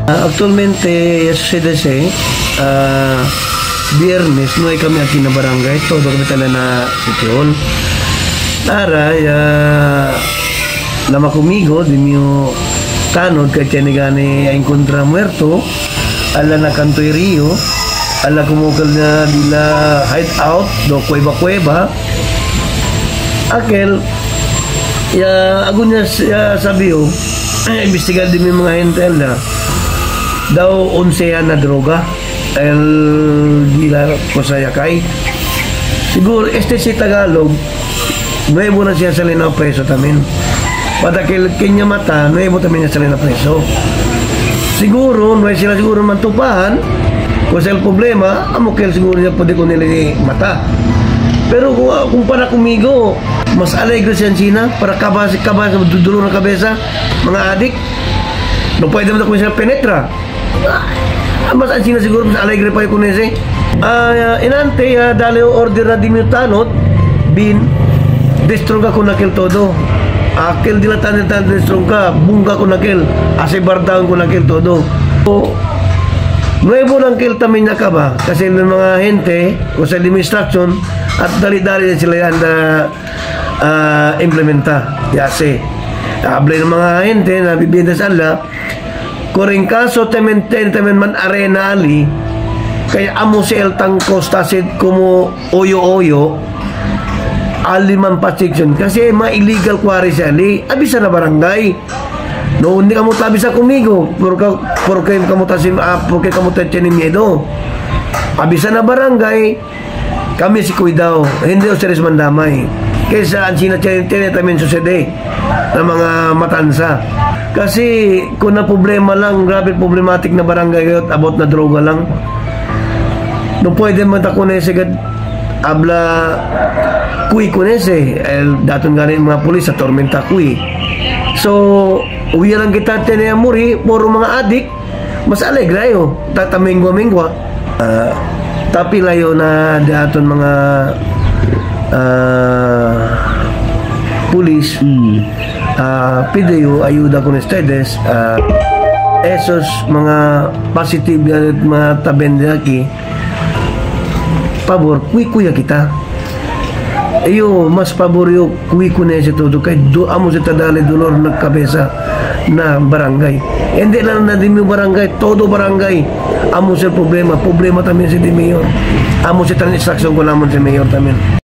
Actualmente, sa CDC, biyernes, no ay kami aquí na barangay, todo kami tala na City Hall. Tara, lama kumigo, di mio tanod, kaya tiyan gani ay kontra muerto, ala na kantoy Rio, ala kumukal na dila hideout, do kuweba-kuweba, akel, agun niya sabi yo, imbestigal din mga hentel na, daw 11 na droga el gila ko sa yakay siguro si Tagalog nuevo na siya sa linaw preso tamin patakil kanya mata nuevo tamin niya sa linaw preso siguro nuevo sila siguro mantupahan kung sa problema amukel siguro niya pwede ko nila mata pero kung para kumigo mas alegre siya China para kabasi dudulo ng kabesa mga adik no pwede mo na kung sila penetra mas ang China siguro mas alegre pa yung kunese inante dali order na dimutanot bin destrong ka kunakil todo akil dilatan destrong ka bunga kunakil ase bardaon kunakil todo so nuevo lang kil tamin na ka ba kasi ng mga hente o sa administration at dali-dali na sila yan na implementa yase ablay ng mga hente na bibida sa Allah kuring kaso temen man arena ali kaya amo si el tangkos tasid kumo oyo-oyo aliman pasikson kasi ma-illegal kwari siya ali abisa na barangay no hindi kamu tabi sa kumigo porque kamu tasim porque kamu tachenin miedo abisa na barangay kami si kuidaw hindi o seres mandamay kaysa ang sinachenin tamin susede ng mga matansa kasi kung na problema lang, grabe problematic na barangay kayo about na droga lang. No pwede man ta kunese gad abla kuy kunese daton ganin mga pulis sa tormenta kuy. So, uwi lang kita tene muri puro mga adik mas alegre yo tatamingwa-mingwa. Tapi layo na daton mga pulis pideyo ayuda con ustedes esos mga positive mga tabende aquí pabor kuya kita iyo mas pabor yo kunese todo kay do amo sa tadali dolor ng kabesa na barangay hindi lang na dimi barangay todo barangay amo sa problema tamin si di mayor amo sa transaksyon ko lamon si mayor tamin